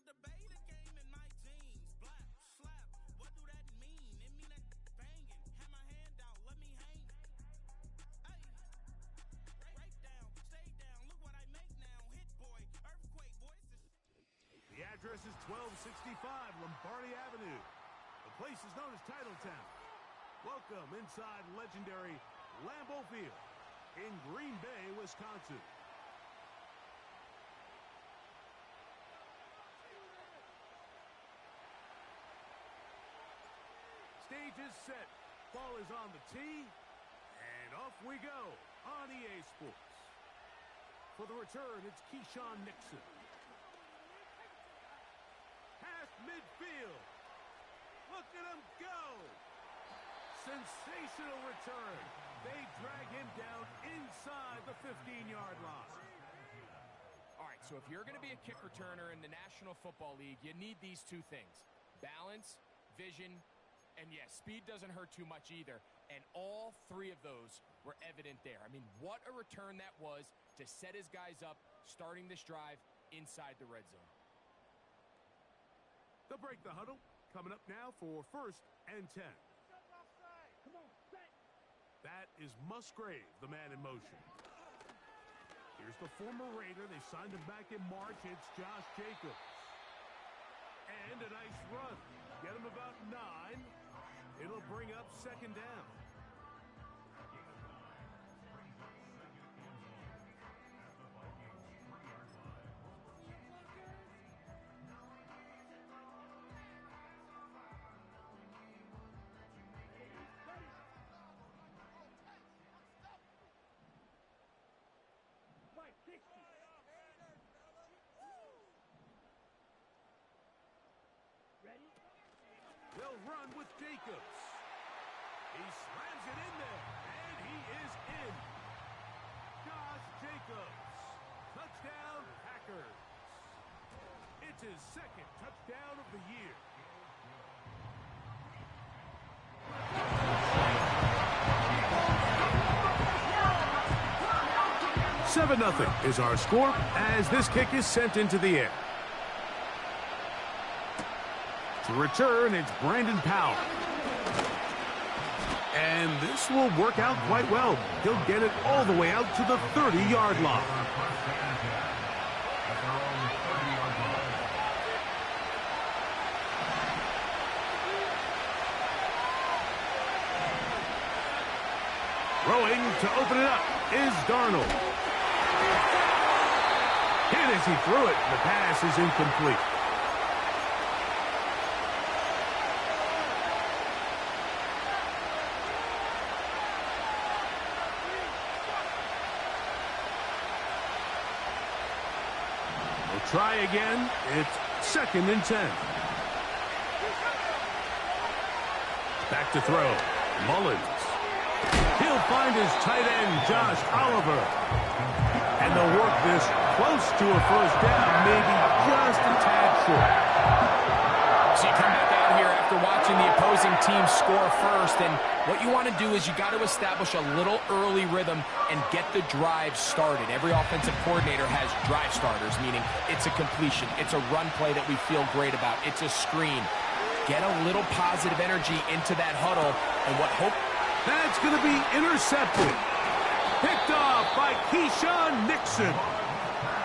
The address is 1265 Lombardi Avenue. The place is known as Titletown. Welcome inside legendary Lambeau Field in Green Bay, Wisconsin. Stage is set. Ball is on the tee. And off we go on EA Sports. For the return, it's Keyshawn Nixon. Past midfield. Look at him go. Sensational return. They drag him down inside the 15-yard line. All right, so if you're going to be a kick returner in the National Football League, you need these two things: balance, vision, and yes, speed doesn't hurt too much either. And all three of those were evident there. I mean, what a return that was to set his guys up, starting this drive inside the red zone. They'll break the huddle. Coming up now for 1st and 10. That is Musgrave, the man in motion. Here's the former Raider. They signed him back in March. It's Josh Jacobs. And a nice run. Get him about 9. It'll bring up 2nd down. They'll run with Jacobs. He slams it in there, and he is in. Josh Jacobs. Touchdown, Packers. It's his 2nd touchdown of the year. 7-0 is our score as this kick is sent into the air. To return, it's Brandon Powell. And this will work out quite well. He'll get it all the way out to the 30-yard line. Throwing to open it up is Darnold. Hit as he threw it. The pass is incomplete. Try again. It's 2nd and 10. Back to throw. Mullins. He'll find his tight end, Josh Oliver. And they'll work this close to a 1st down, maybe just a tad short. So you come back out here after watching the opposing team score first, and what you want to do is you got to establish a little early rhythm and get the drive started. Every offensive coordinator has drive starters, meaning it's a completion, it's a run play that we feel great about, it's a screen. Get a little positive energy into that huddle, and what hope... That's going to be intercepted. Picked off by Keyshawn Nixon.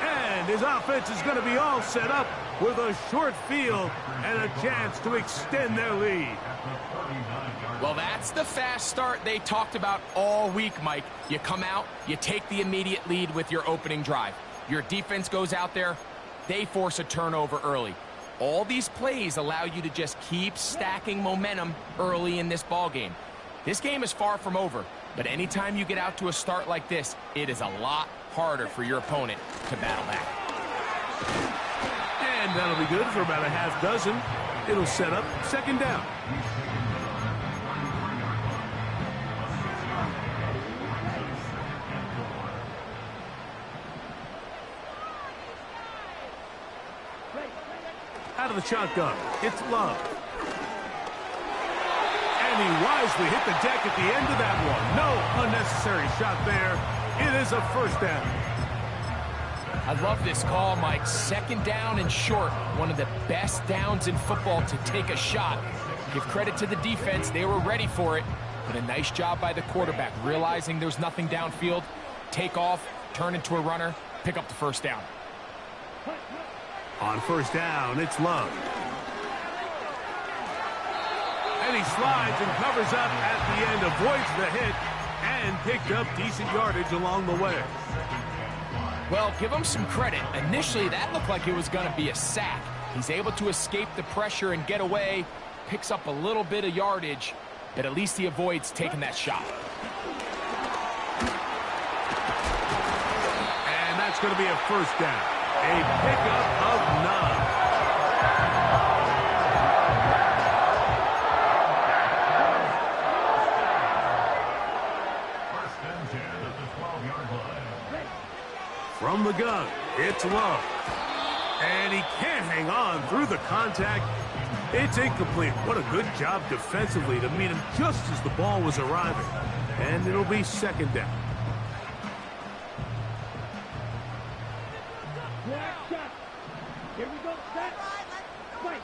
And his offense is going to be all set up with a short field and a chance to extend their lead. Well, that's the fast start they talked about all week, Mike. You come out, you take the immediate lead with your opening drive. Your defense goes out there, they force a turnover early. All these plays allow you to just keep stacking momentum early in this ballgame. This game is far from over, but anytime you get out to a start like this, it is a lot harder for your opponent to battle back. And that'll be good for about a half dozen. It'll set up 2nd down. Out of the shotgun, it's Love. And he wisely hit the deck at the end of that one. No unnecessary shot there. It is a 1st down. I love this call, Mike. Second down and short. One of the best downs in football to take a shot. Give credit to the defense. They were ready for it. But a nice job by the quarterback, realizing there's nothing downfield. Take off, turn into a runner, pick up the first down. On first down, it's Love. And he slides and covers up at the end, avoids the hit, and picked up decent yardage along the way. Well, give him some credit. Initially, that looked like it was going to be a sack. He's able to escape the pressure and get away, picks up a little bit of yardage, but at least he avoids taking that shot. And that's going to be a first down. A pickup of 9. From the gun, it's Love. And he can't hang on through the contact. It's incomplete. What a good job defensively to meet him just as the ball was arriving. And it'll be second down. Here we go. Set. Wait.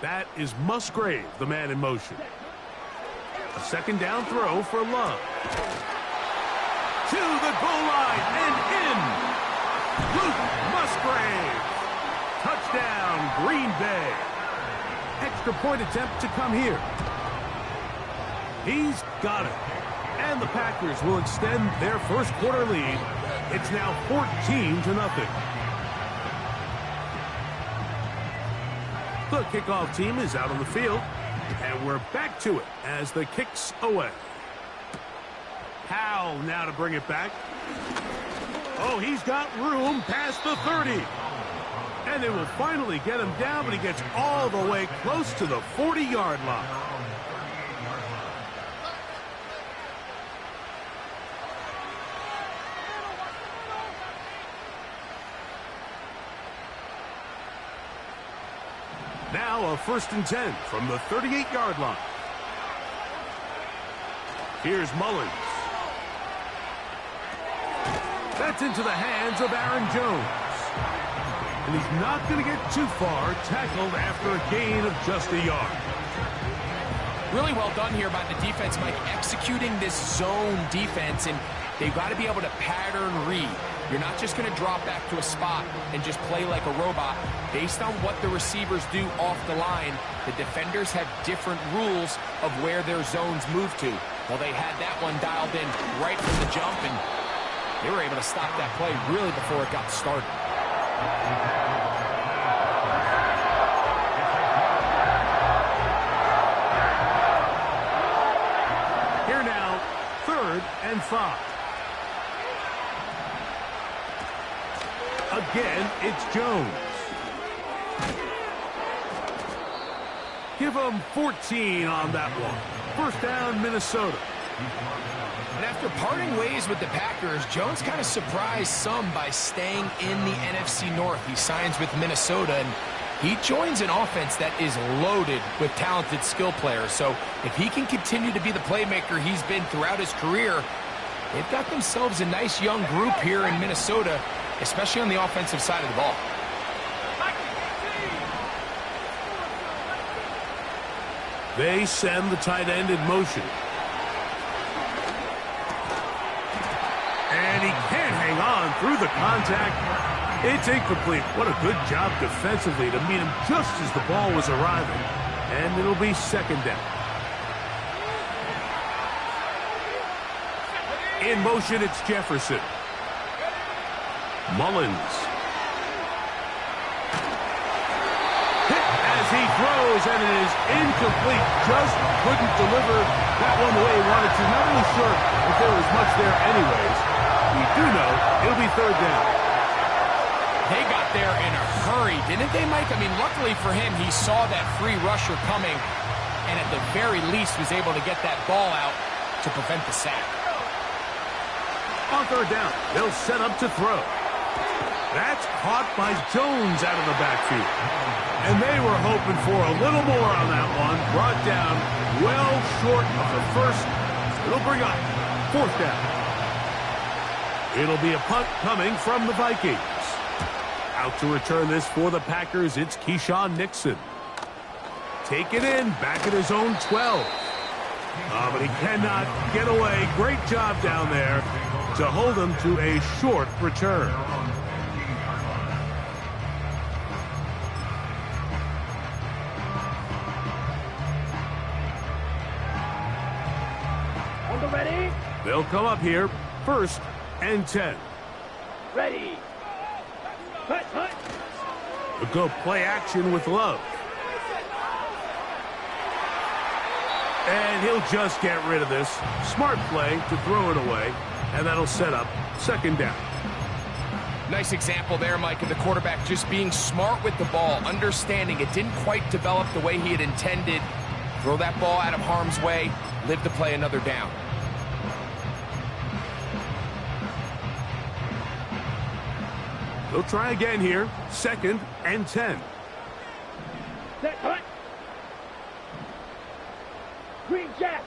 That is Musgrave, the man in motion. A second down throw for Love. To the goal line and in. Luke Musgrave. Touchdown, Green Bay. Extra point attempt to come here. He's got it. And the Packers will extend their first quarter lead. It's now 14-0. The kickoff team is out on the field. And we're back to it as the kick's away. Howe now to bring it back. Oh, he's got room past the 30. And they will finally get him down, but he gets all the way close to the 40-yard line. Now a 1st and 10 from the 38-yard line. Here's Mullins. That's into the hands of Aaron Jones. And he's not going to get too far, tackled after a gain of just a yard. Really well done here by the defense, Mike, executing this zone defense, and they've got to be able to pattern read. You're not just going to drop back to a spot and just play like a robot. Based on what the receivers do off the line, the defenders have different rules of where their zones move to. Well, they had that one dialed in right from the jump, and they were able to stop that play really before it got started. Here now, 3rd and 5. Again, it's Jones. Give him 14 on that one. First down, Minnesota. And after parting ways with the Packers, Jones kind of surprised some by staying in the NFC North. He signs with Minnesota, and he joins an offense that is loaded with talented skill players. So if he can continue to be the playmaker he's been throughout his career, they've got themselves a nice young group here in Minnesota, especially on the offensive side of the ball. They send the tight end in motion. And he can't hang on through the contact. It's incomplete. What a good job defensively to meet him just as the ball was arriving. And it'll be second down. In motion, it's Jefferson. Mullins. Hit as he throws, and it is incomplete. Just couldn't deliver that one the way he wanted to. Not really sure if there was much there anyways. We do know it'll be third down. They got there in a hurry, didn't they, Mike? I mean, luckily for him, he saw that free rusher coming, and at the very least was able to get that ball out to prevent the sack. On third down, they'll set up to throw. That's caught by Jones out of the backfield. And they were hoping for a little more on that one. Brought down well short of the first. It'll bring up 4th down. It'll be a punt coming from the Vikings. Out to return this for the Packers, it's Keyshawn Nixon. Take it in, back at his own 12. But he cannot get away. Great job down there to hold him to a short return. On the ready. They'll come up here, 1st and 10. Ready. Cut. A good play action with Love. And he'll just get rid of this. Smart play to throw it away, and that'll set up 2nd down. Nice example there, Mike, of the quarterback just being smart with the ball, understanding it didn't quite develop the way he had intended. Throw that ball out of harm's way, live to play another down. They'll try again here, 2nd and 10. Set, cut. Green Jack.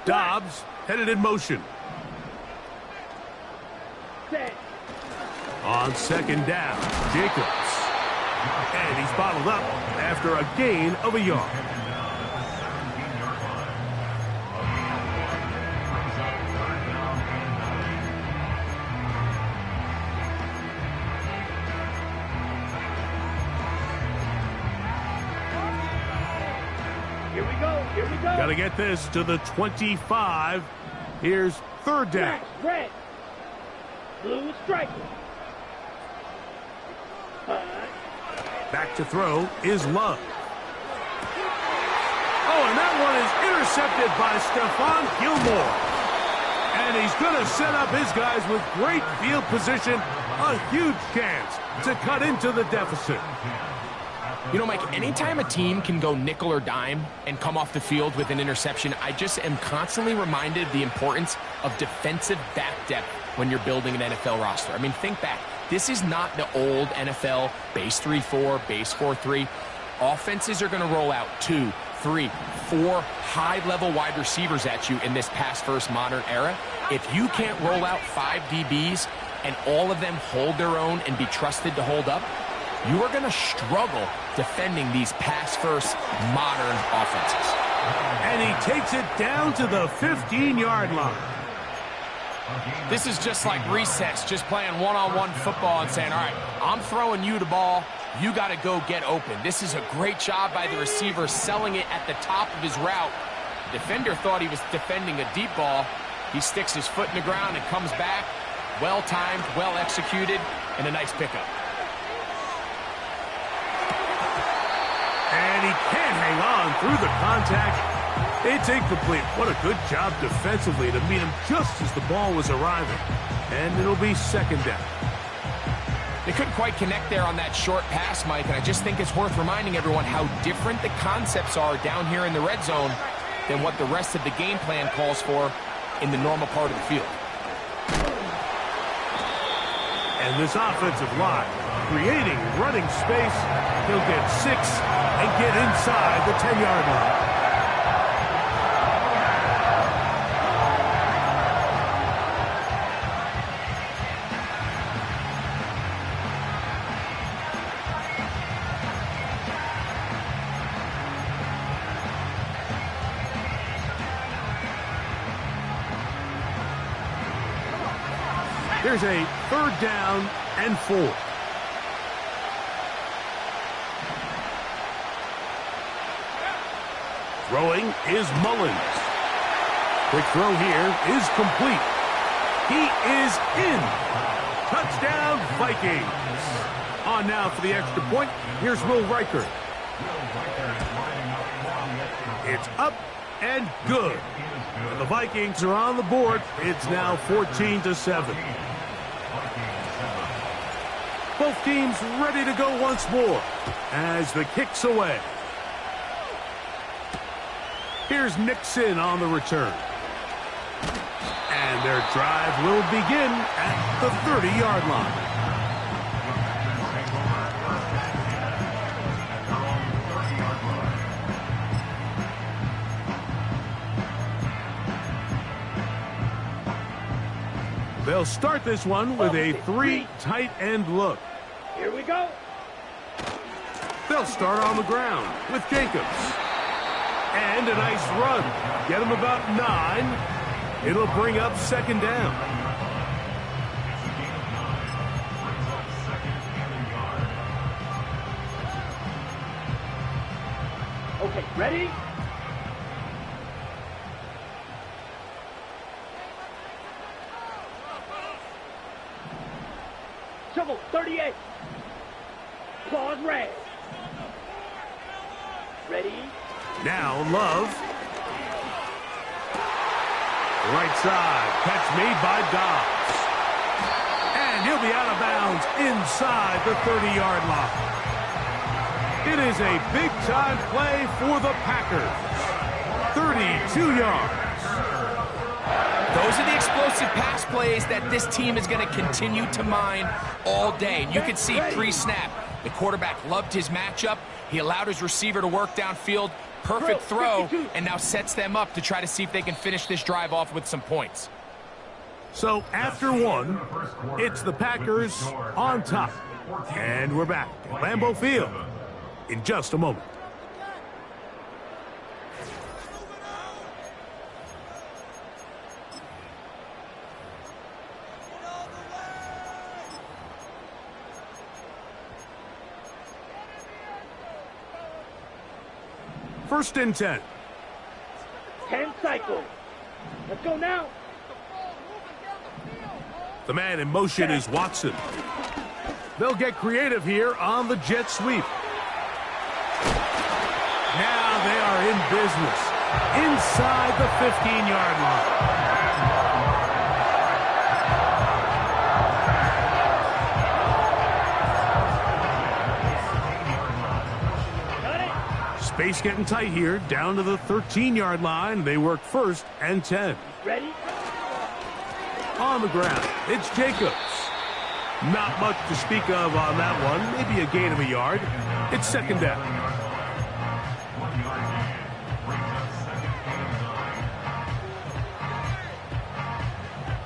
Dobbs headed in motion. Set. On 2nd down, Jacobs. And he's bottled up after a gain of a yard. Here we go. Got to get this to the 25. Here's 3rd down. Red. Blue striker. Back to throw is Love. Oh, and that one is intercepted by Stephon Gilmore. And he's going to set up his guys with great field position. A huge chance to cut into the deficit. You know, Mike, anytime a team can go nickel or dime and come off the field with an interception, I just am constantly reminded of the importance of defensive back depth when you're building an NFL roster. I mean, think back. This is not the old NFL base 3-4, base 4-3. Offenses are going to roll out 2, 3, 4 high-level wide receivers at you in this pass-first modern era. If you can't roll out 5 DBs and all of them hold their own and be trusted to hold up, you are going to struggle defending these pass-first modern offenses. And he takes it down to the 15-yard line. This is just like recess, just playing one-on-one football and saying, all right, I'm throwing you the ball. You got to go get open. This is a great job by the receiver selling it at the top of his route. The defender thought he was defending a deep ball. He sticks his foot in the ground and comes back. Well-timed, well-executed, and a nice pickup. And he can't hang on through the contact. It's incomplete. What a good job defensively to meet him just as the ball was arriving. And it'll be 2nd down. They couldn't quite connect there on that short pass, Mike, and I just think it's worth reminding everyone how different the concepts are down here in the red zone than what the rest of the game plan calls for in the normal part of the field. And this offensive line creating running space. He'll get 6 and get inside the 10-yard line. Here's a 3rd down and 4. Throwing is Mullins. Quick throw here is complete. He is in. Touchdown, Vikings. On now for the extra point. Here's Will Riker. It's up and good. And the Vikings are on the board. It's now 14-7. Both teams ready to go once more as the kick's away. Here's Nixon on the return. And their drive will begin at the 30-yard line. They'll start this one with a 3 tight end look. Here we go. They'll start on the ground with Jacobs. And a nice run. Get him about 9. It'll bring up second down. Okay, ready? Shovel 38. Claws red. Ready? Now Love. Right side. Catch made by Dobbs. And he'll be out of bounds inside the 30-yard line. It is a big-time play for the Packers. 32 yards. Those are the explosive pass plays that this team is going to continue to mine all day. And you can see pre-snap, the quarterback loved his matchup. He allowed his receiver to work downfield. Perfect throw, and now sets them up to try to see if they can finish this drive off with some points. So after one, it's the Packers on top. And we're back at Lambeau Field in just a moment. First and 10. 10 cycles. Let's go now. The man in motion is Watson. They'll get creative here on the jet sweep. Now they are in business inside the 15-yard line. Space getting tight here, down to the 13-yard line. They work first and 10. Ready? On the ground, it's Jacobs. Not much to speak of on that one. Maybe a gain of a yard. It's second down.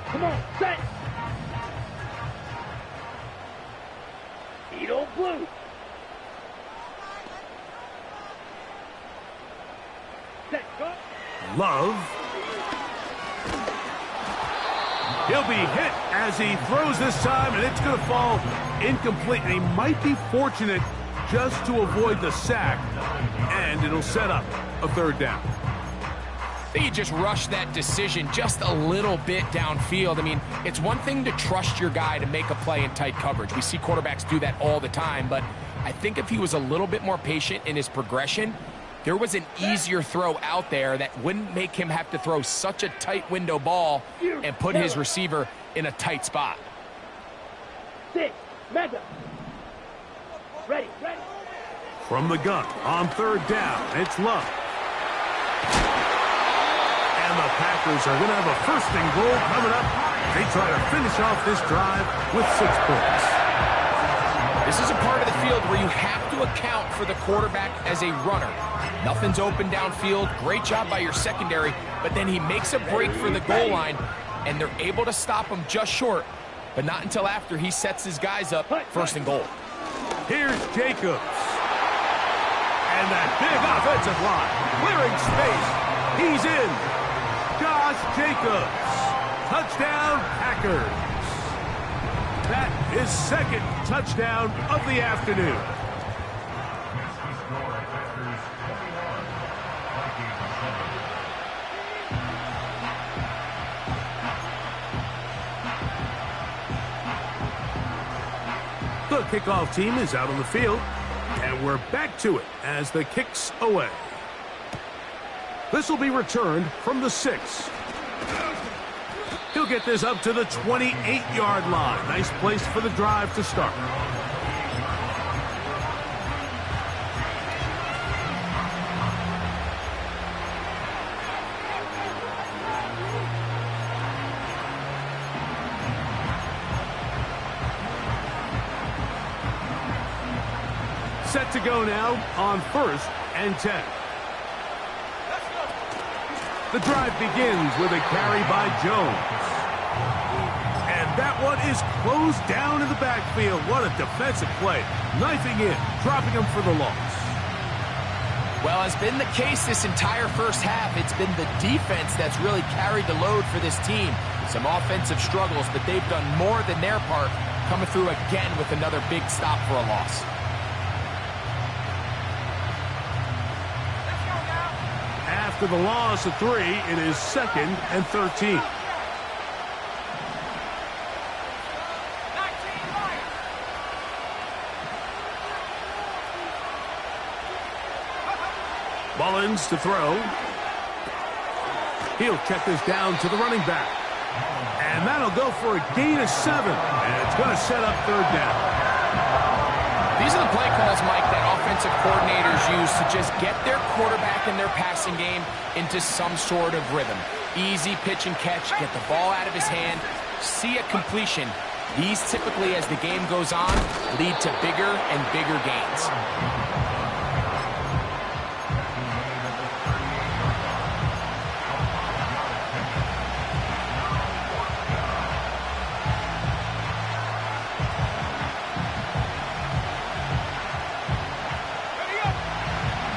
Come on, set. Eat old blue. Set, go. Love. He'll be hit as he throws this time, and it's going to fall incomplete. And he might be fortunate just to avoid the sack, and it'll set up a third down. I think he just rushed that decision just a little bit downfield. I mean, it's one thing to trust your guy to make a play in tight coverage. We see quarterbacks do that all the time, but I think if he was a little bit more patient in his progression, there was an easier throw out there that wouldn't make him have to throw such a tight window ball and put his receiver in a tight spot. 6, mega. Ready, ready. From the gun on third down, it's Love. And the Packers are going to have a first and goal coming up. They try to finish off this drive with 6 points. This is a part of the field where you have to account for the quarterback as a runner. Nothing's open downfield. Great job by your secondary, but then he makes a break for the goal line, and they're able to stop him just short, but not until after he sets his guys up first and goal. Here's Jacobs. And that big offensive line, clearing space. He's in. Josh Jacobs. Touchdown, Packers. That is second touchdown of the afternoon. The kickoff team is out on the field, and we're back to it as the kick's away. This will be returned from the 6. He'll get this up to the 28-yard line. Nice place for the drive to start. Set to go now on first and 10. The drive begins with a carry by Jones. one is closed down in the backfield. What a defensive play. Knifing in, dropping him for the loss. Well, as been the case this entire first half, it's been the defense that's really carried the load for this team. Some offensive struggles, but they've done more than their part, coming through again with another big stop for a loss. After the loss of 3, it is 2nd and 13. Mullins to throw. He'll check this down to the running back. And that'll go for a gain of 7. And it's going to set up 3rd down. These are the play calls, Mike, that offensive coordinators use to just get their quarterback and their passing game into some sort of rhythm. Easy pitch and catch, get the ball out of his hand, see a completion. These typically, as the game goes on, lead to bigger and bigger gains.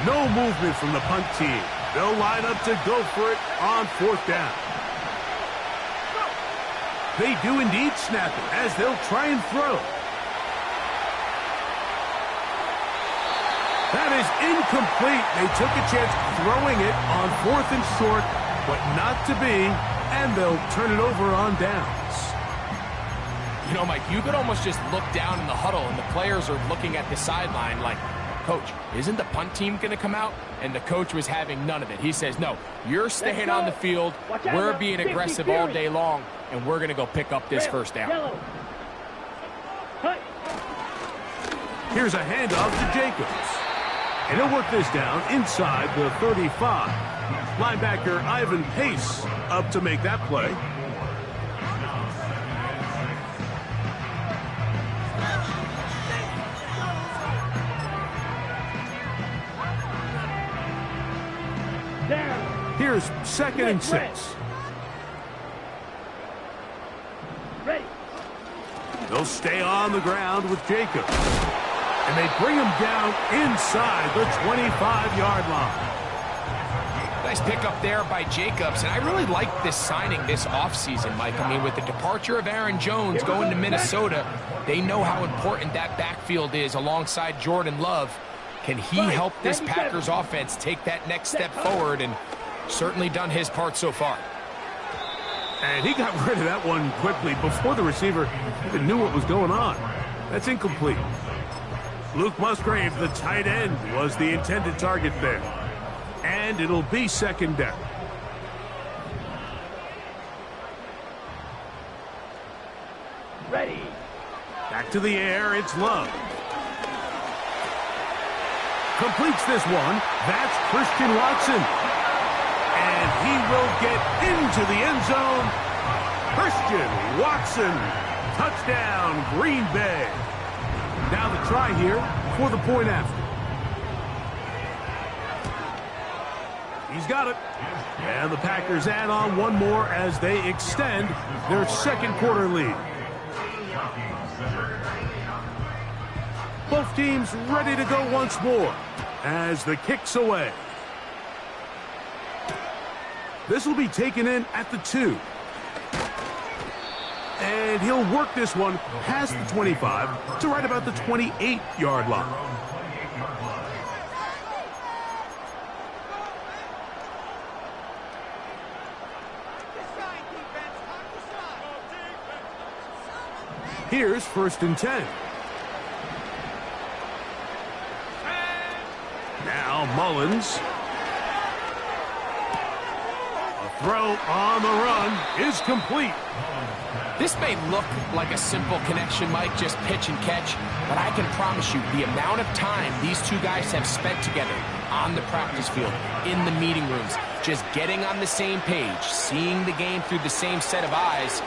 No movement from the punt team. They'll line up to go for it on 4th down. They do indeed snap it as they'll try and throw. That is incomplete. They took a chance throwing it on 4th and short, but not to be, and they'll turn it over on downs. You know, Mike, you could almost just look down in the huddle, and the players are looking at the sideline like, Coach, isn't the punt team going to come out? And the coach was having none of it. He says, no, you're staying on the field. We're being aggressive all day long, and we're going to go pick up this 1st down. Here's a handoff to Jacobs. And he'll work this down inside the 35. Linebacker Ivan Pace up to make that play. Here's 2nd and 6. Ready. They'll stay on the ground with Jacobs. And they bring him down inside the 25-yard line. Nice pickup there by Jacobs. And I really like this signing this offseason, Mike. I mean, with the departure of Aaron Jones going to Minnesota, they know how important that backfield is alongside Jordan Love. Can he help this Packers offense take that next step forward? And certainly done his part so far. And he got rid of that one quickly before the receiver even knew what was going on. That's incomplete. Luke Musgrave, the tight end, was the intended target there. And it'll be 2nd down. Ready. Back to the air, it's Love. Completes this one. That's Christian Watson. And he will get into the end zone. Christian Watson. Touchdown, Green Bay. Now the try here for the point after. He's got it. And the Packers add on one more as they extend their 2nd quarter lead. Both teams ready to go once more as the kick's away. This will be taken in at the 2. And he'll work this one past the 25 to right about the 28-yard line. Here's 1st and 10. Now Mullins. A throw on the run is complete. This may look like a simple connection, Mike, just pitch and catch, but I can promise you the amount of time these two guys have spent together on the practice field, in the meeting rooms, just getting on the same page, seeing the game through the same set of eyes,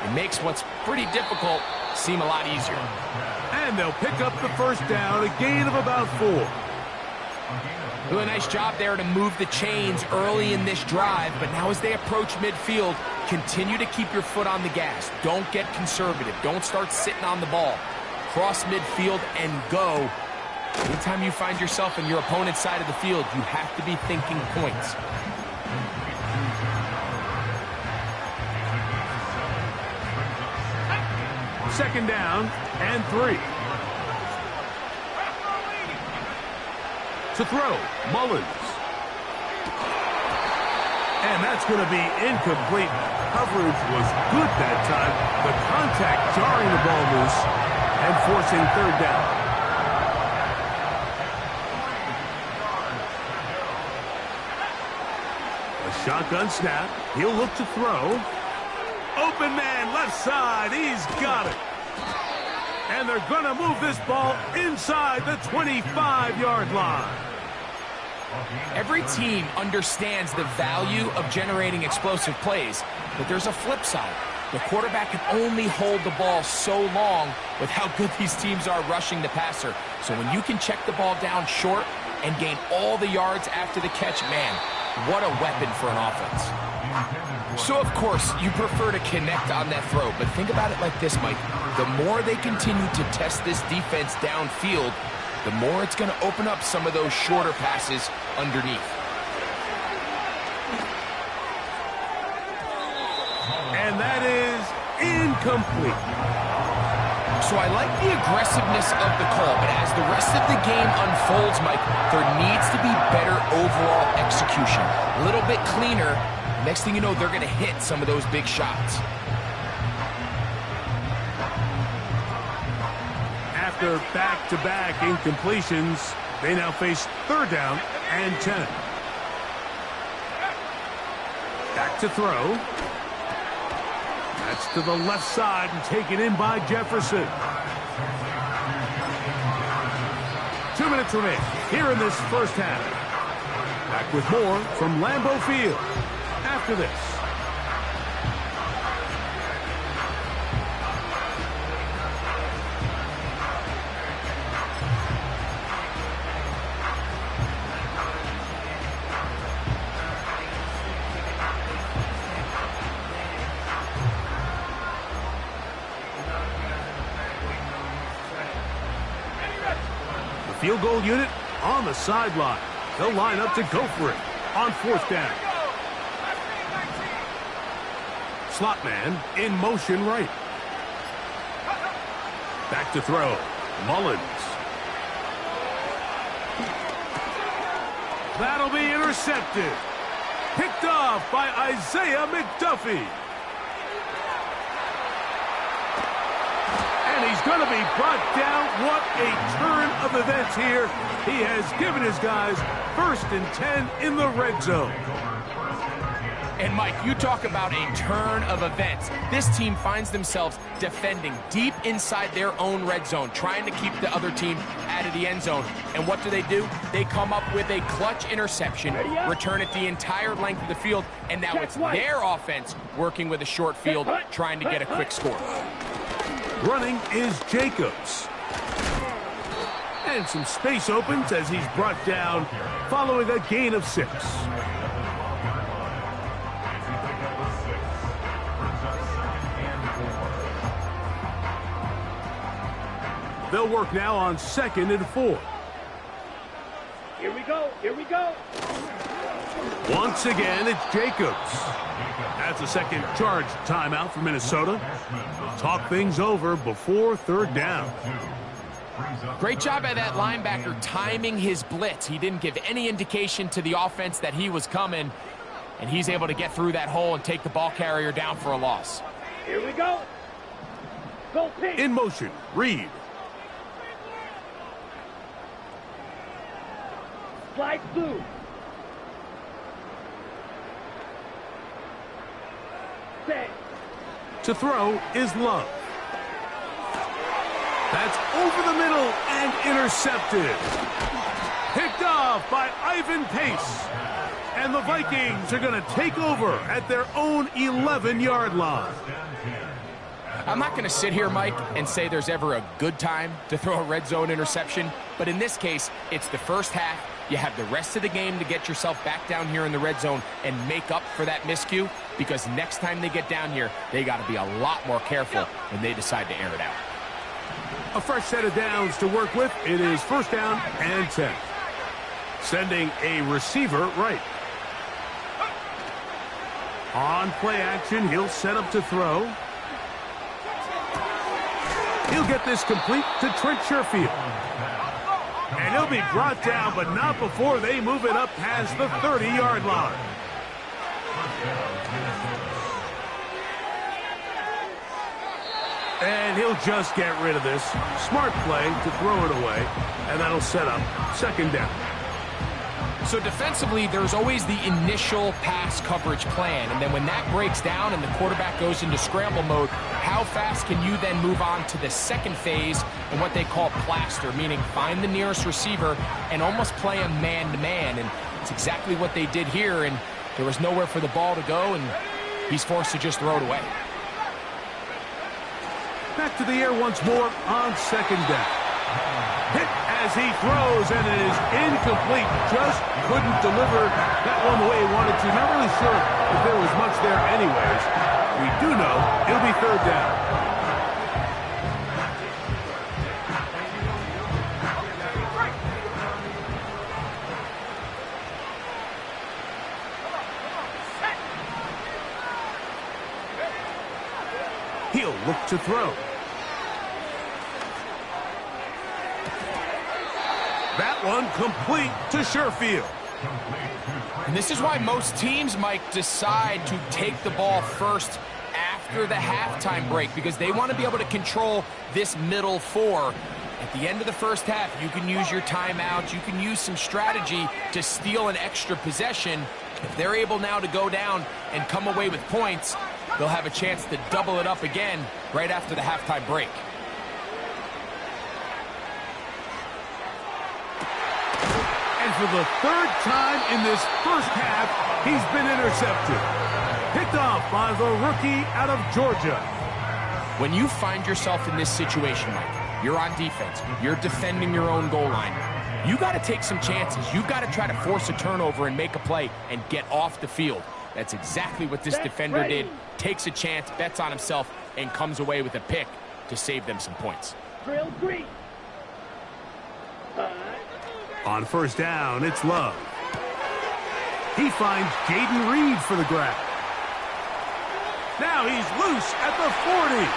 it makes what's pretty difficult seem a lot easier. And they'll pick up the 1st down, a gain of about 4. Really nice job there to move the chains early in this drive, but now as they approach midfield, continue to keep your foot on the gas. Don't get conservative. Don't start sitting on the ball. Cross midfield and go. Anytime you find yourself on your opponent's side of the field, you have to be thinking points. Second down and 3. To throw, Mullins. And that's going to be incomplete. Coverage was good that time. The contact jarring the ball loose and forcing third down. A shotgun snap. He'll look to throw. Open man, left side. He's got it. And they're going to move this ball inside the 25-yard line. Every team understands the value of generating explosive plays, but there's a flip side. The quarterback can only hold the ball so long with how good these teams are rushing the passer. So when you can check the ball down short and gain all the yards after the catch, man, what a weapon for an offense. So, of course, you prefer to connect on that throw, but think about it like this, Mike. The more they continue to test this defense downfield, the more it's going to open up some of those shorter passes underneath. And that is incomplete. So I like the aggressiveness of the call, but as the rest of the game unfolds, Mike, there needs to be better overall execution. A little bit cleaner. Next thing you know, they're going to hit some of those big shots. After back-to-back incompletions, they now face third down and 10. Back to throw. That's to the left side and taken in by Jefferson. 2 minutes remain here in this first half. Back with more from Lambeau Field after this. Field goal unit on the sideline. They'll line up to go for it on fourth down. Slot man in motion right. Back to throw. Mullins. That'll be intercepted. Picked off by Isaiah McDuffie. And he's going to be brought down. What a turn of events here. He has given his guys 1st and 10 in the red zone. And, Mike, you talk about a turn of events. This team finds themselves defending deep inside their own red zone, trying to keep the other team out of the end zone. And what do? They come up with a clutch interception, return it the entire length of the field, and now it's their offense working with a short field, trying to get a quick score. Running is Jacobs. And some space opens as he's brought down following a gain of 6. They'll work now on 2nd and 4. Here we go. Here we go. Once again, it's Jacobs. That's a second charge timeout for Minnesota. Talk things over before third down. Great job by that linebacker timing his blitz. He didn't give any indication to the offense that he was coming, and he's able to get through that hole and take the ball carrier down for a loss. Here we go. Go pink. In motion, Reed. Slide through. Set. To throw is Love. That's over the middle and intercepted. Picked off by Ivan Pace. And the Vikings are going to take over at their own 11-yard line. I'm not going to sit here, Mike, and say there's ever a good time to throw a red zone interception, but in this case, it's the first half, you have the rest of the game to get yourself back down here in the red zone and make up for that miscue, because next time they get down here, they got to be a lot more careful when they decide to air it out. A fresh set of downs to work with. It is first down and 10. Sending a receiver right. On play action, he'll set up to throw. He'll get this complete to Trent Sherfield. And he'll be brought down, but not before they move it up past the 30-yard line. And he'll just get rid of this. Smart play to throw it away, and that'll set up second down. So defensively, there's always the initial pass coverage plan, and then when that breaks down and the quarterback goes into scramble mode, how fast can you then move on to the second phase and what they call plaster, meaning find the nearest receiver and almost play a man-to-man, and it's exactly what they did here, and there was nowhere for the ball to go, and he's forced to just throw it away. Back to the air once more on second down. Hit as he throws, and it is incomplete. Just couldn't deliver that one the way he wanted to. Not really sure if there was much there anyways. We do know it'll be third down. He'll look to throw. That one complete to Sherfield. And this is why most teams, Mike, decide to take the ball first after the halftime break, because they want to be able to control this middle four. At the end of the first half, you can use your timeouts, you can use some strategy to steal an extra possession. If they're able now to go down and come away with points, they'll have a chance to double it up again right after the halftime break. And for the third time in this first half, he's been intercepted. Picked off by the rookie out of Georgia. When you find yourself in this situation, Mike, you're on defense, you're defending your own goal line, you got to take some chances. You've got to try to force a turnover and make a play and get off the field. That's exactly what this defender did. Takes a chance, bets on himself, and comes away with a pick to save them some points. Drill 3. On first down, it's Love. He finds Jaden Reed for the grab. Now he's loose at the 40.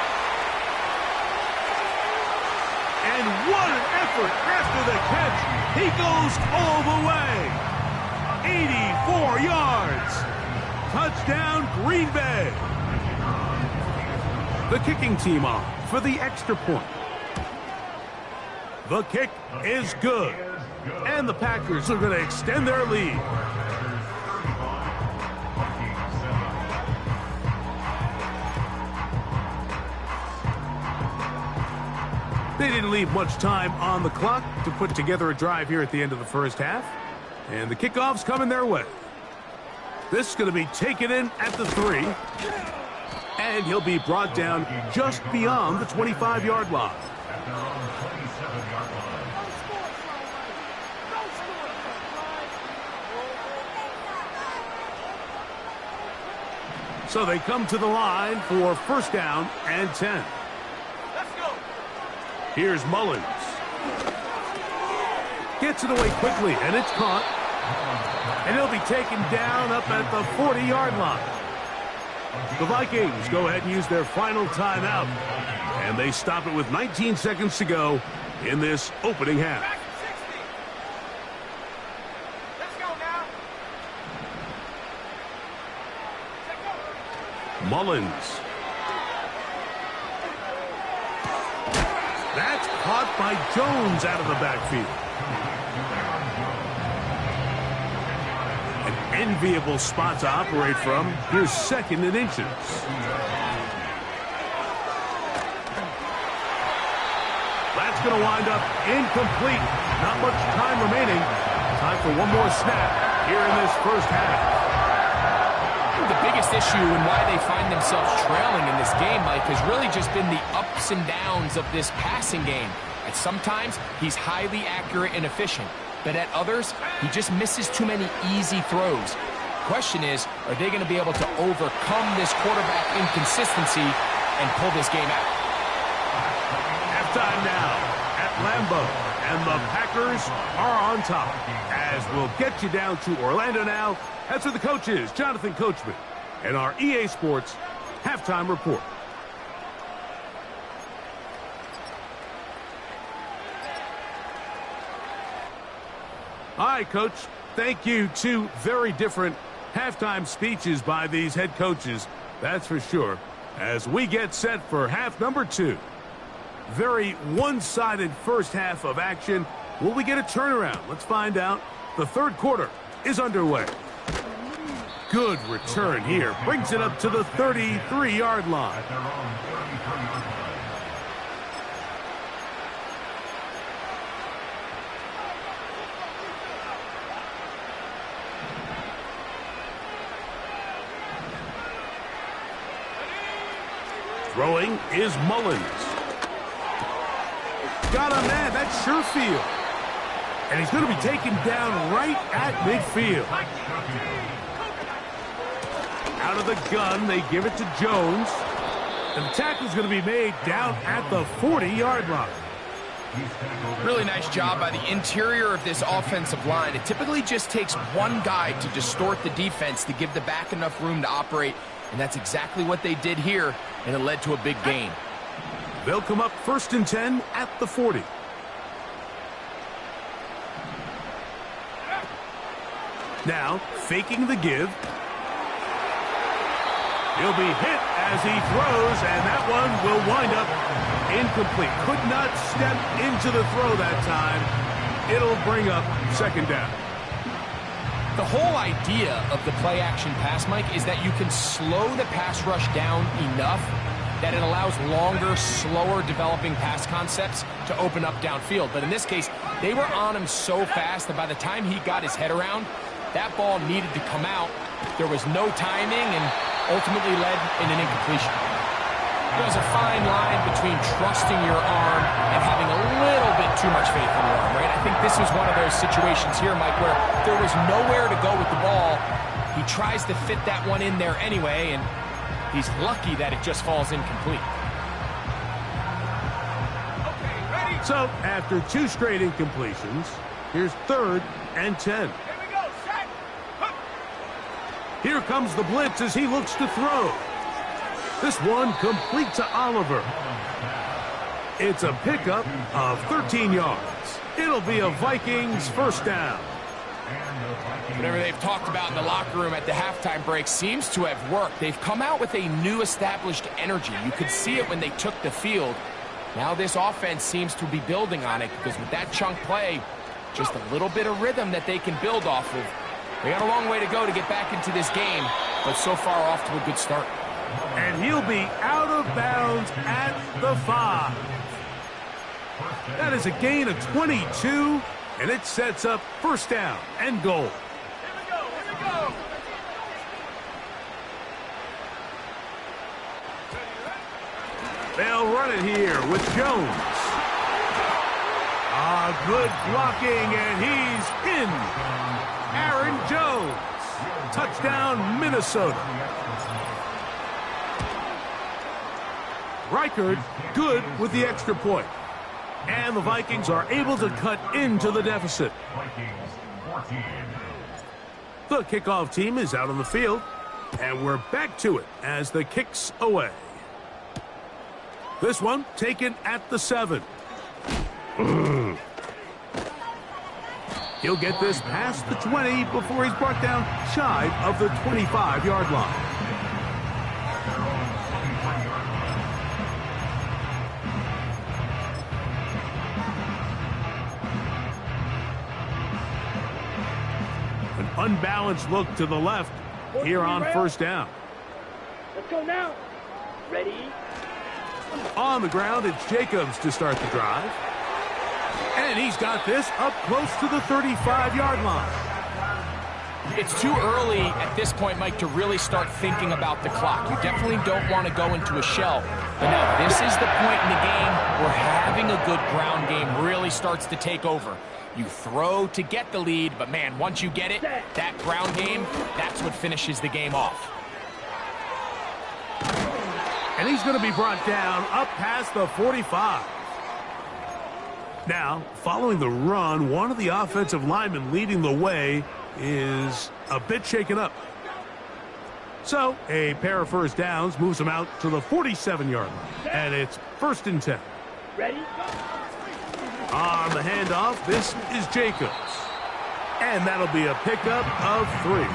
And what an effort after the catch. He goes all the way. 84 yards. Touchdown, Green Bay. The kicking team on for the extra point. The kick is good. And the Packers are going to extend their lead. They didn't leave much time on the clock to put together a drive here at the end of the first half. And the kickoff's coming their way. This is going to be taken in at the 3. And he'll be brought down just beyond the 25-yard line. So they come to the line for first down and 10. Let's go. Here's Mullins. Gets it away quickly, and it's caught. And he'll be taken down up at the 40-yard line. The Vikings go ahead and use their final timeout. And they stop it with 19 seconds to go in this opening half. Let's go now. Mullins. That's caught by Jones out of the backfield. An enviable spot to operate from. Here's second and inches. That's going to wind up incomplete. Not much time remaining. Time for one more snap here in this first half. The biggest issue and why they find themselves trailing in this game, Mike, has really just been the ups and downs of this passing game. And sometimes he's highly accurate and efficient. but at others, he just misses too many easy throws. Question is, are they going to be able to overcome this quarterback inconsistency and pull this game out? Halftime now at Lambeau, and the Packers are on top. As we'll get you down to Orlando now, that's where the coach is, Jonathan Coachman, and our EA Sports Halftime Report. All right, Coach, thank you. Two very different halftime speeches by these head coaches, that's for sure, as we get set for half number 2. Very one-sided first half of action. Will we get a turnaround? Let's find out. The third quarter is underway. Good return here. Brings it up to the 33-yard line. Throwing is Mullins. Got a man, that's Sherfield. And he's going to be taken down right at midfield. Out of the gun, they give it to Jones. And the tackle's going to be made down at the 40-yard line. Really nice job by the interior of this offensive line. It typically just takes one guy to distort the defense to give the back enough room to operate. And that's exactly what they did here, and it led to a big gain. They'll come up 1st and 10 at the 40. Now, faking the give. He'll be hit as he throws, and that one will wind up incomplete. Could not step into the throw that time. It'll bring up 2nd down. The whole idea of the play-action pass, Mike, is that you can slow the pass rush down enough that it allows longer, slower developing pass concepts to open up downfield. But in this case, they were on him so fast that by the time he got his head around, that ball needed to come out. There was no timing and ultimately led in an incompletion. There's a fine line between trusting your arm and having a little bit too much faith in your arm, right? I think this was one of those situations here, Mike, where there was nowhere to go with the ball. He tries to fit that one in there anyway, and he's lucky that it just falls incomplete. Okay, ready? So, after 2 straight incompletions, here's 3rd and 10. Here we go, set. Hup. Here comes the blitz as he looks to throw. This one complete to Oliver. It's a pickup of 13 yards. It'll be a Vikings 1st down. Whatever they've talked about in the locker room at the halftime break seems to have worked. They've come out with a new established energy. You could see it when they took the field. Now this offense seems to be building on it because with that chunk play, just a little bit of rhythm that they can build off of. They got a long way to go to get back into this game, but so far off to a good start. And he'll be out of bounds at the 5. That is a gain of 22, and it sets up 1st down and goal. Here we go, here we go. They'll run it here with Jones. Good blocking, and he's in. Aaron Jones. Touchdown, Minnesota. Reichard good with the extra point. And the Vikings are able to cut into the deficit. The kickoff team is out on the field, and we're back to it as the kick's away. This one taken at the 7. He'll get this past the 20 before he's brought down shy of the 25-yard line. An unbalanced look to the left here on 1st down. Let's go now. Ready? On the ground, it's Jacobs to start the drive. And he's got this up close to the 35-yard line. It's too early at this point, Mike, to really start thinking about the clock. You definitely don't want to go into a shell. But now this is the point in the game where having a good ground game really starts to take over. You throw to get the lead, but man, once you get it, that ground game, that's what finishes the game off. And he's going to be brought down up past the 45. Now, following the run, one of the offensive linemen leading the way is a bit shaken up. So, a pair of first downs moves him out to the 47-yard line. And it's 1st and 10. Ready? On the handoff, this is Jacobs. And that'll be a pickup of 3.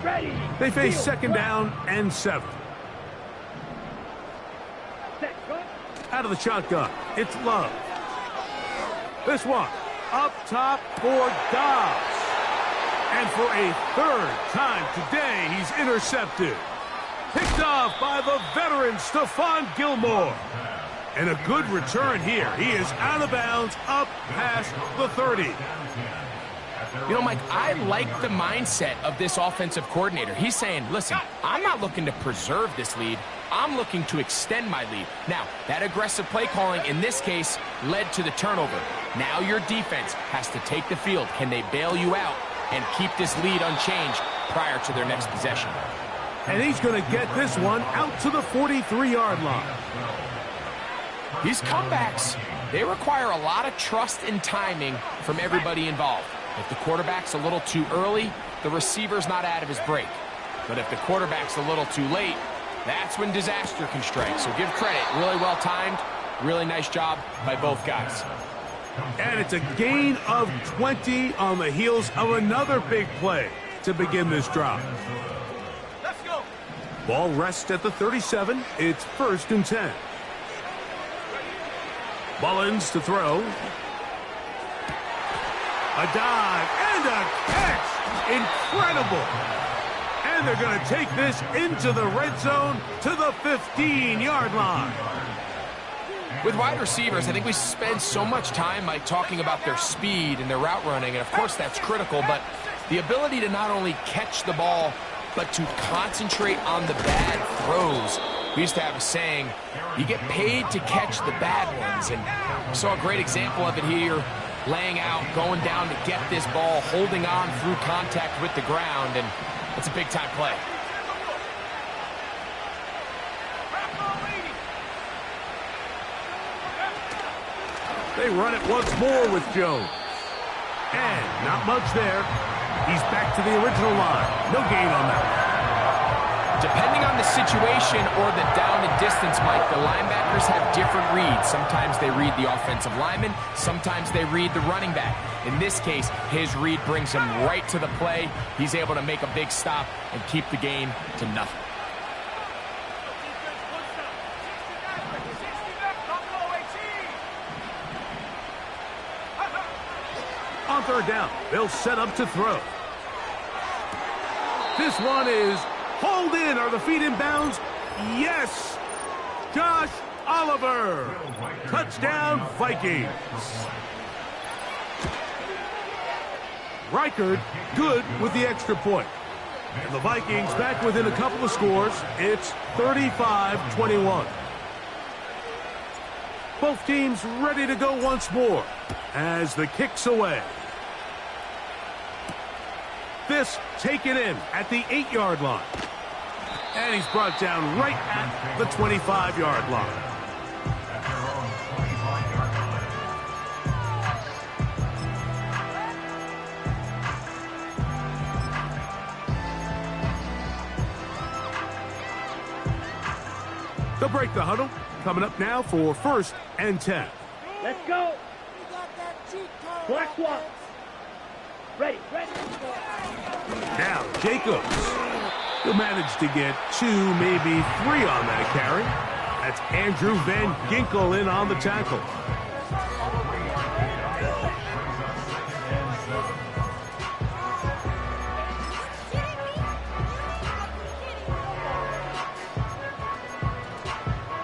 Ready. They face 2nd down and 7. Out of the shotgun, it's Love. This one, up top for Dobbs. And for a 3rd time today, he's intercepted. Picked off by the veteran, Stephon Gilmore. And a good return here. He is out of bounds, up past the 30. You know, Mike, I like the mindset of this offensive coordinator. He's saying, listen, I'm not looking to preserve this lead. I'm looking to extend my lead. Now, that aggressive play calling in this case led to the turnover. Now your defense has to take the field. Can they bail you out and keep this lead unchanged prior to their next possession? And he's going to get this one out to the 43-yard line. These comebacks, they require a lot of trust and timing from everybody involved. If the quarterback's a little too early, the receiver's not out of his break. But if the quarterback's a little too late, that's when disaster can strike. So give credit. Really well timed. Really nice job by both guys. And it's a gain of 20 on the heels of another big play to begin this drive. Let's go. Ball rests at the 37. It's 1st and 10. Mullins to throw. A dive and a catch. Incredible. And they're going to take this into the red zone to the 15-yard line. With wide receivers, I think we spend so much time like talking about their speed and their route running, and of course that's critical, but the ability to not only catch the ball, but to concentrate on the bad throws. We used to have a saying, you get paid to catch the bad ones, and we saw a great example of it here, laying out, going down to get this ball, holding on through contact with the ground, and it's a big-time play. They run it once more with Jones. And not much there. He's back to the original line. No gain on that. Depending on the situation or the down and distance, Mike, the linebackers have different reads. Sometimes they read the offensive lineman. Sometimes they read the running back. In this case, his read brings him right to the play. He's able to make a big stop and keep the gain to nothing. On 3rd down, they'll set up to throw. This one is hauled in. Are the feet in bounds? Yes! Josh Oliver. Touchdown, Vikings. Reichard good with the extra point. And the Vikings back within a couple of scores. It's 35-21. Both teams ready to go once more as the kick's away. This taken in at the 8-yard line. And he's brought down right at the 25-yard line. They'll break the huddle. Coming up now for 1st and 10. Let's go. Black swap. Ready. Now Jacobs. He'll manage to get 2, maybe 3 on that carry. That's Andrew Van Ginkel in on the tackle.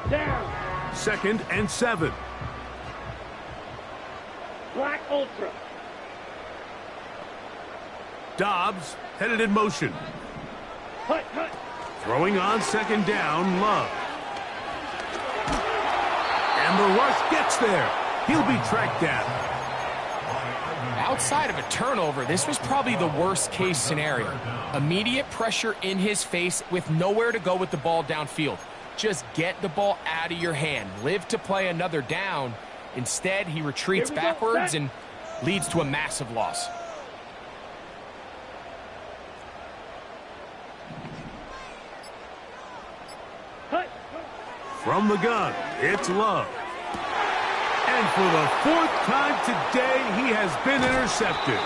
Down. 2nd and 7. Dobbs headed in motion. Hut, hut. Throwing on second down, Love. And the rush gets there. He'll be tracked down. Outside of a turnover, this was probably the worst-case scenario. Immediate pressure in his face with nowhere to go with the ball downfield. Just get the ball out of your hand. Live to play another down. Instead, he retreats backwards and leads to a massive loss. From the gun, it's Love. And for the fourth time today, he has been intercepted.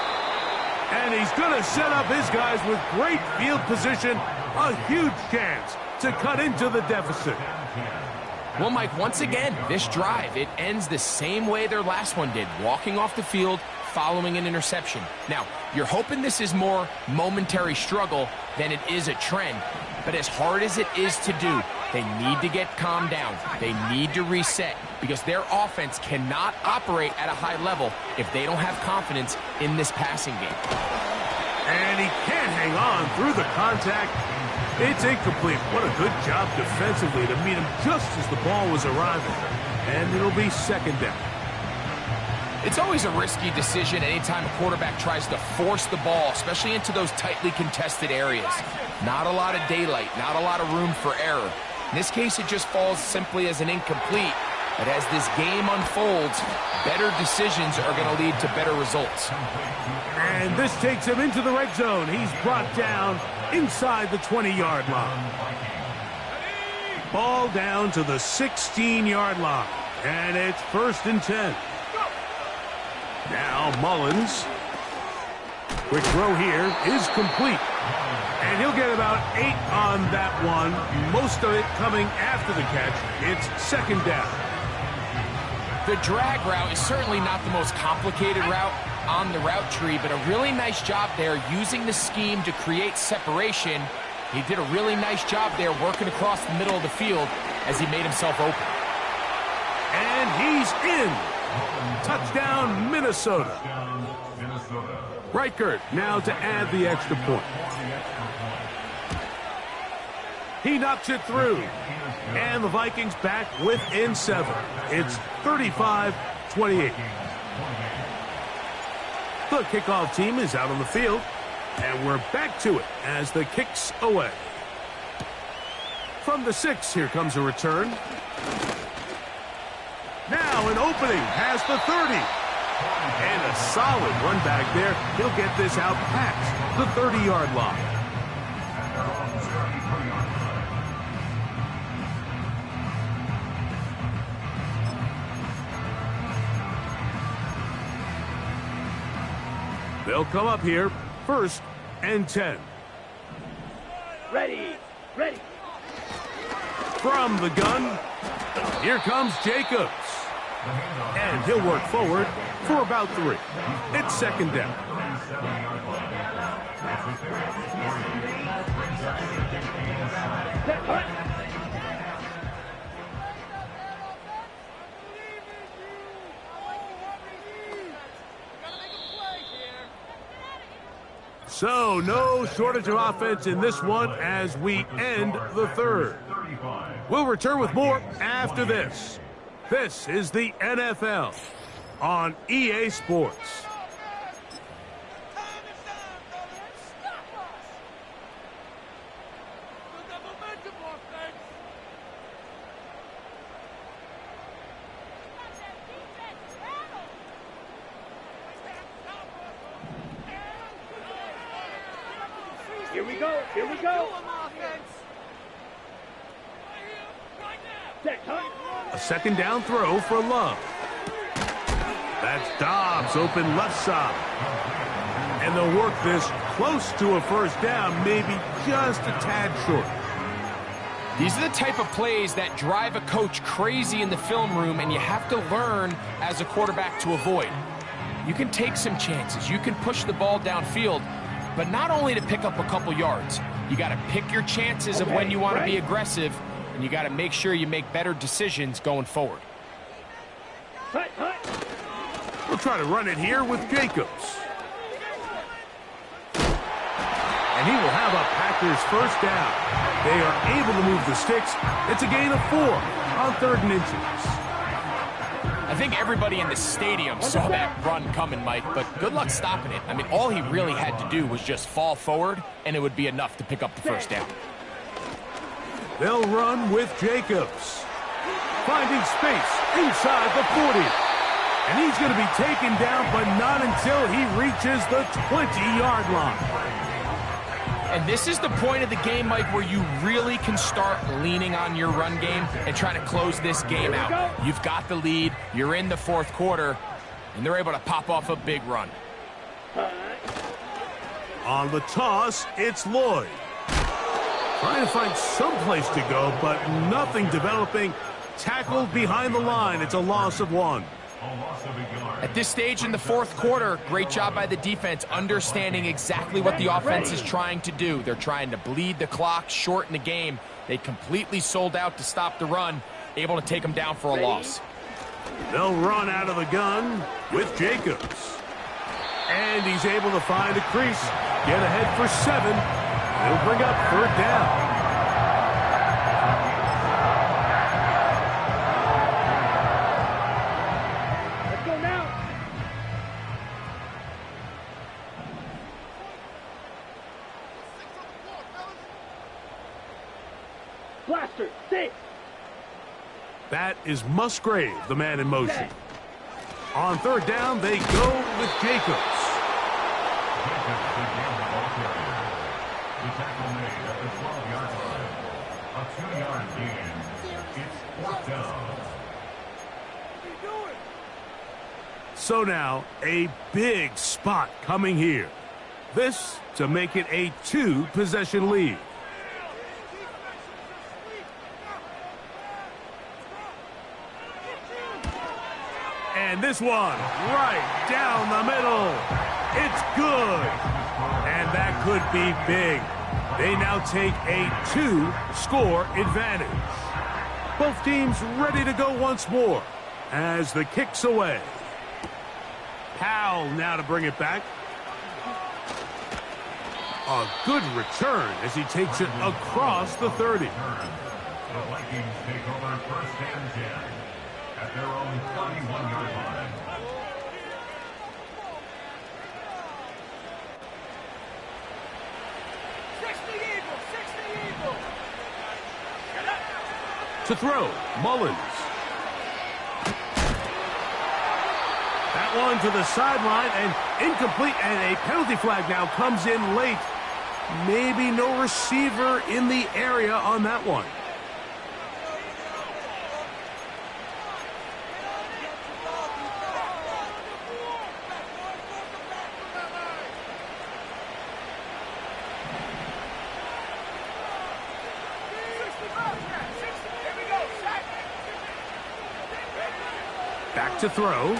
And he's going to set up his guys with great field position. A huge chance to cut into the deficit. Well, Mike, once again, this drive, it ends the same way their last one did, walking off the field, following an interception. Now, you're hoping this is more momentary struggle than it is a trend, but as hard as it is to do, they need to get calmed down. They need to reset because their offense cannot operate at a high level if they don't have confidence in this passing game. And he can't hang on through the contact. It's incomplete. What a good job defensively to meet him just as the ball was arriving. And it'll be second down. It's always a risky decision anytime a quarterback tries to force the ball, especially into those tightly contested areas. Not a lot of daylight, not a lot of room for error. In this case, it just falls simply as an incomplete. But as this game unfolds, better decisions are going to lead to better results. And this takes him into the red zone. He's brought down inside the 20-yard line. Ball down to the 16-yard line. And it's 1st and 10. Now Mullins. Quick throw here is complete. And he'll get about 8 on that one. Most of it coming after the catch. It's second down. The drag route is certainly not the most complicated route on the route tree, but a really nice job there using the scheme to create separation. He did a really nice job there working across the middle of the field as he made himself open. And he's in. Touchdown, Minnesota. Reichert now to add the extra point. He knocks it through. And the Vikings back within 7. It's 35-28. The kickoff team is out on the field. And we're back to it as the kick's away. From the 6, here comes a return. Now an opening past the 30. And a solid run back there. He'll get this out past the 30-yard line. They'll come up here, 1st and 10. Ready, ready. From the gun, here comes Jacobs. And he'll work forward for about 3. It's second down. So, no shortage of offense in this one as we end the 3rd. We'll return with more after this. This is the NFL on EA Sports. Here we go, here we go. A second down throw for Love. That's Dobbs open left side. And they'll work this close to a first down, maybe just a tad short. These are the type of plays that drive a coach crazy in the film room, and you have to learn as a quarterback to avoid. You can take some chances. You can push the ball downfield, but not only to pick up a couple yards. You got to pick your chances of when you want to be aggressive, and you got to make sure you make better decisions going forward. We'll try to run it here with Jacobs. And he will have a Packers first down. They are able to move the sticks. It's a gain of 4 on 3rd and inches. I think everybody in the stadium saw that run coming, Mike, but good luck stopping it. I mean, all he really had to do was just fall forward, and it would be enough to pick up the first down. They'll run with Jacobs. Finding space inside the 40. And he's going to be taken down, but not until he reaches the 20-yard line. And this is the point of the game, Mike, where you really can start leaning on your run game and try to close this game out. You've got the lead, you're in the 4th quarter, and they're able to pop off a big run. On the toss, it's Lloyd. Trying to find some place to go, but nothing developing. Tackled behind the line. It's a loss of 1. At this stage in the 4th quarter, great job by the defense, understanding exactly what the offense is trying to do. They're trying to bleed the clock, shorten the game. They completely sold out to stop the run, able to take them down for a loss. They'll run out of the gun with Jacobs. And he's able to find a crease, get ahead for 7. They'll bring up 3rd down. Blaster, 6. That is Musgrave, the man in motion. On 3rd down, they go with Jacobs. The tackle made at the 12-yard line. A 2-yard gain. It's 4th down. So now, a big spot coming here. This to make it a 2-possession lead. And this one, right down the middle. It's good. And that could be big. They now take a 2-score advantage. Both teams ready to go once more as the kick's away. Powell now to bring it back. A good return as he takes it across the 30. The Vikings take over 1st and 10 at their own 31-yard line. To throw, Mullins. That one to the sideline and incomplete, and a penalty flag now comes in late. Maybe no receiver in the area on that one. Back to throw.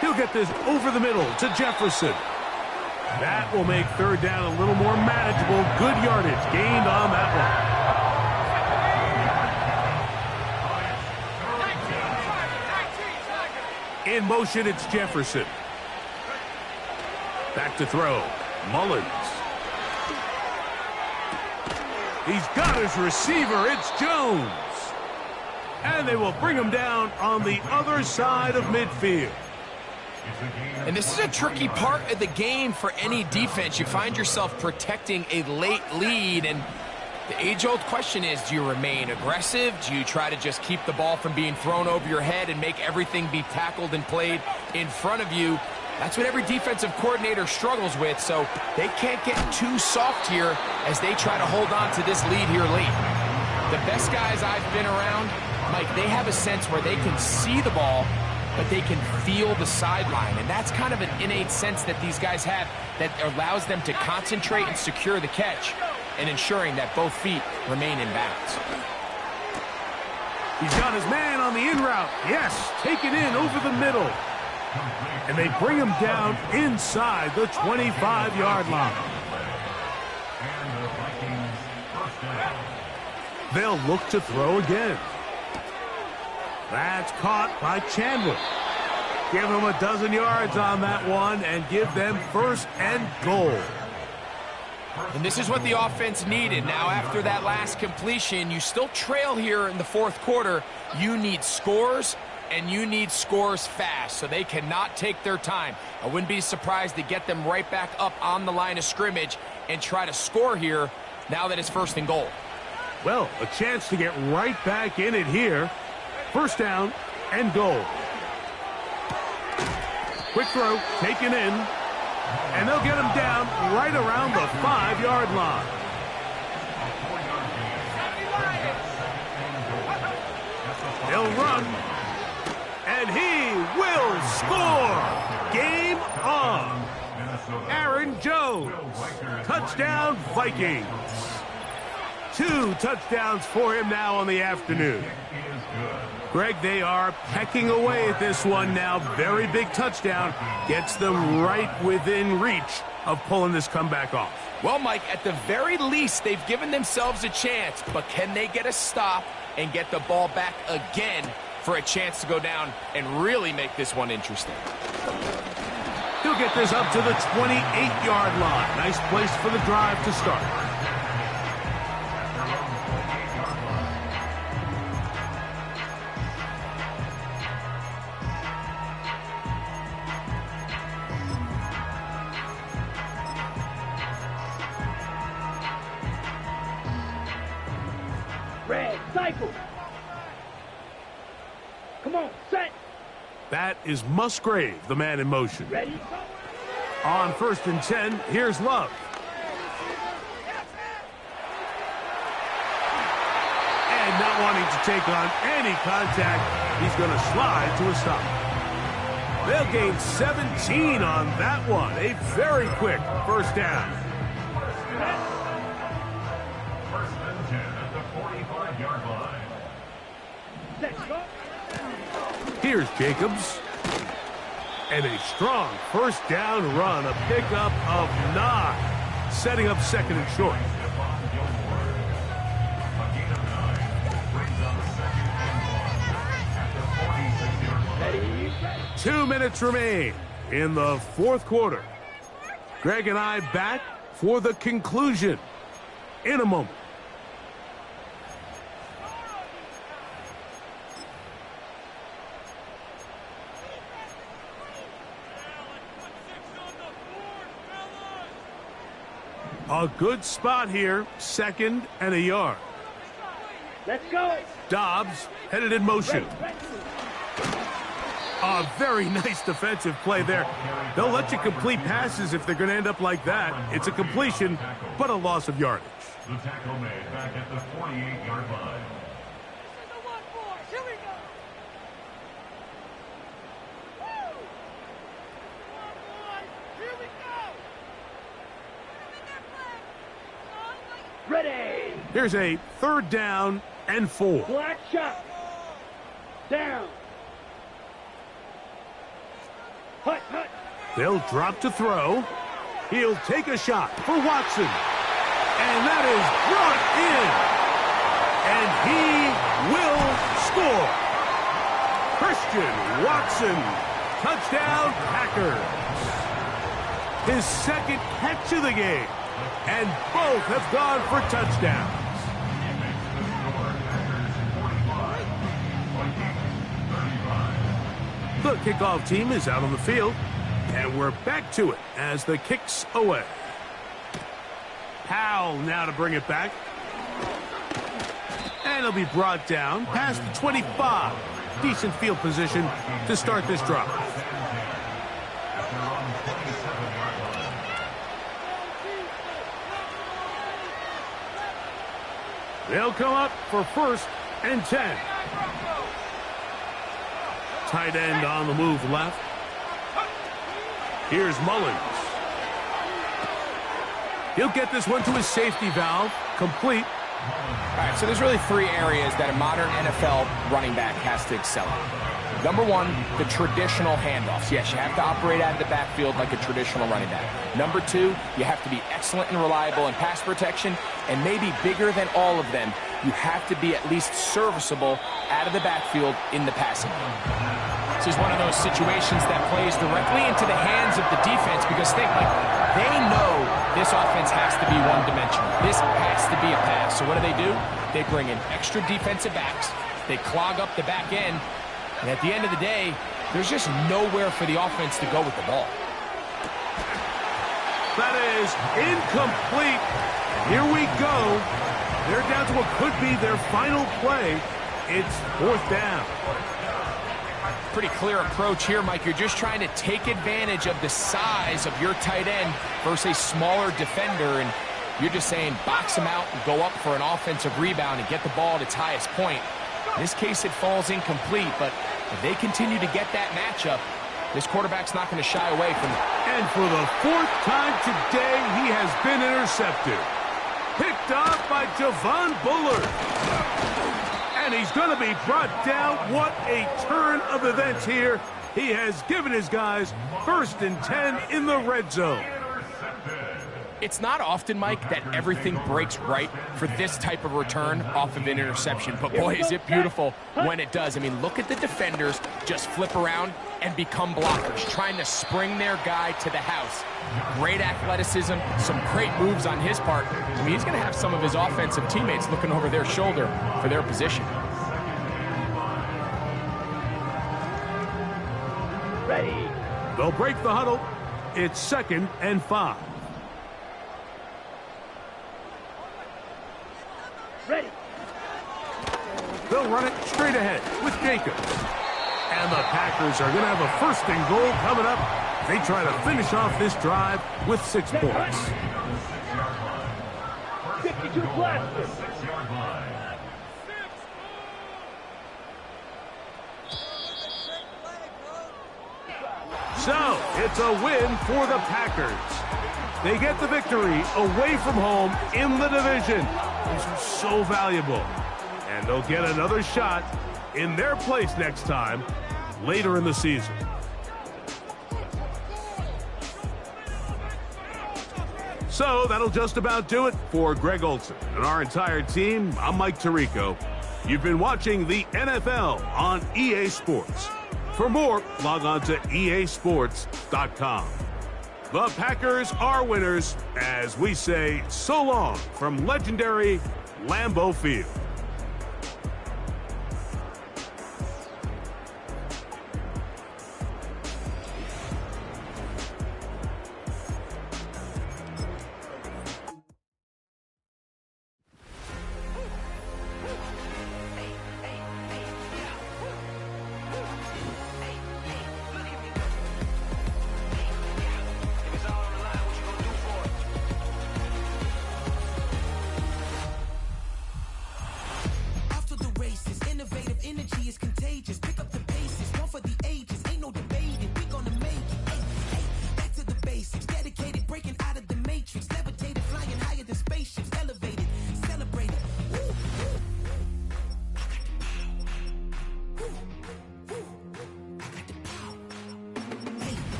He'll get this over the middle to Jefferson. That will make 3rd down a little more manageable. Good yardage gained on that one. In motion, it's Jefferson. Back to throw. Mullins. He's got his receiver. It's Jones. And they will bring him down on the other side of midfield. And this is a tricky part of the game for any defense. You find yourself protecting a late lead, and the age-old question is, do you remain aggressive? Do you try to just keep the ball from being thrown over your head and make everything be tackled and played in front of you? That's what every defensive coordinator struggles with, so they can't get too soft here as they try to hold on to this lead here late. The best guys I've been around, Mike, they have a sense where they can see the ball, but they can feel the sideline. And that's kind of an innate sense that these guys have that allows them to concentrate and secure the catch and ensuring that both feet remain in bounds. He's got his man on the in route. Yes, taken in over the middle. And they bring him down inside the 25-yard line. They'll look to throw again. That's caught by Chandler. Give him a dozen yards on that one and give them 1st and goal. And this is what the offense needed. Now, after that last completion, you still trail here in the fourth quarter. You need scores, and you need scores fast, so they cannot take their time. I wouldn't be surprised to get them right back up on the line of scrimmage and try to score here now that it's first and goal. Well, a chance to get right back in it here. First down and goal. Quick throw, taken in, and they'll get him down right around the 5-yard line. He'll run, and he will score. Game on. Aaron Jones, touchdown Vikings. 2 touchdowns for him now on the afternoon. Greg, they are pecking away at this one now. Very big touchdown. Gets them right within reach of pulling this comeback off. Well, Mike, at the very least, they've given themselves a chance. But can they get a stop and get the ball back again for a chance to go down and really make this one interesting? He'll get this up to the 28-yard line. Nice place for the drive to start. Red, cycle. Come on, set. That is Musgrave, the man in motion. Ready? On 1st and 10, here's Love. And not wanting to take on any contact, he's going to slide to a stop. They'll gain 17 on that one. A very quick first down. First and 10 at the 45-yard line. Set, go. Here's Jacobs. And a strong first down run, a pickup of 9, setting up second and short. 2 minutes remain in the fourth quarter. Greg and I back for the conclusion in a moment. A good spot here, 2nd and a yard. Let's go. Dobbs headed in motion. A very nice defensive play there. They'll let you complete passes if they're going to end up like that. It's a completion, but a loss of yardage. The tackle made back at the 48-yard line. Ready. Here's a 3rd down and 4. Black shot. Down. Hut, hut. They'll drop to throw. He'll take a shot for Watson. And that is brought in. And he will score. Christian Watson. Touchdown Packers. His 2nd catch of the game. And both have gone for touchdowns. The kickoff team is out on the field, and we're back to it as the kick's away. Powell now to bring it back. And it'll be brought down past the 25. Decent field position to start this drive. They'll come up for 1st and 10. Tight end on the move left. Here's Mullins. He'll get this one to his safety valve. Complete. All right, so there's really 3 areas that a modern NFL running back has to excel at. Number 1, the traditional handoffs. Yes, you have to operate out of the backfield like a traditional running back. Number 2, you have to be excellent and reliable in pass protection, and maybe bigger than all of them, you have to be at least serviceable out of the backfield in the passing game. This is one of those situations that plays directly into the hands of the defense because think, like, they know this this offense has to be one-dimensional. This has to be a pass. So what do? They bring in extra defensive backs. They clog up the back end. And at the end of the day, there's just nowhere for the offense to go with the ball. That is incomplete. Here we go. They're down to what could be their final play. It's 4th down. Pretty clear approach here, Mike. You're just trying to take advantage of the size of your tight end versus a smaller defender, and you're just saying box him out and go up for an offensive rebound and get the ball at its highest point. In this case, it falls incomplete, but if they continue to get that matchup, this quarterback's not going to shy away from it. And for the 4th time today, he has been intercepted. Picked off by Javon Bullard. And he's going to be brought down. What a turn of events here. He has given his guys 1st and 10 in the red zone. It's not often, Mike, that everything breaks right for this type of return off of an interception. But boy, is it beautiful when it does. I mean, look at the defenders just flip around and become blockers, trying to spring their guy to the house. Great athleticism, some great moves on his part. I mean, he's going to have some of his offensive teammates looking over their shoulder for their position. Ready. They'll break the huddle. It's 2nd and 5. Ready. They'll run it straight ahead with Jacobs. And the Packers are going to have a 1st and goal coming up. They try to finish off this drive with 6 points. 52 blaster. So, it's a win for the Packers. They get the victory away from home in the division. These are so valuable. And they'll get another shot in their place next time later in the season. So that'll just about do it for Greg Olsen and our entire team. I'm Mike Tirico. You've been watching the NFL on EA Sports. For more, log on to easports.com. The Packers are winners as we say so long from legendary Lambeau Field.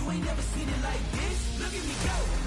You ain't never seen it like this. Look at me go.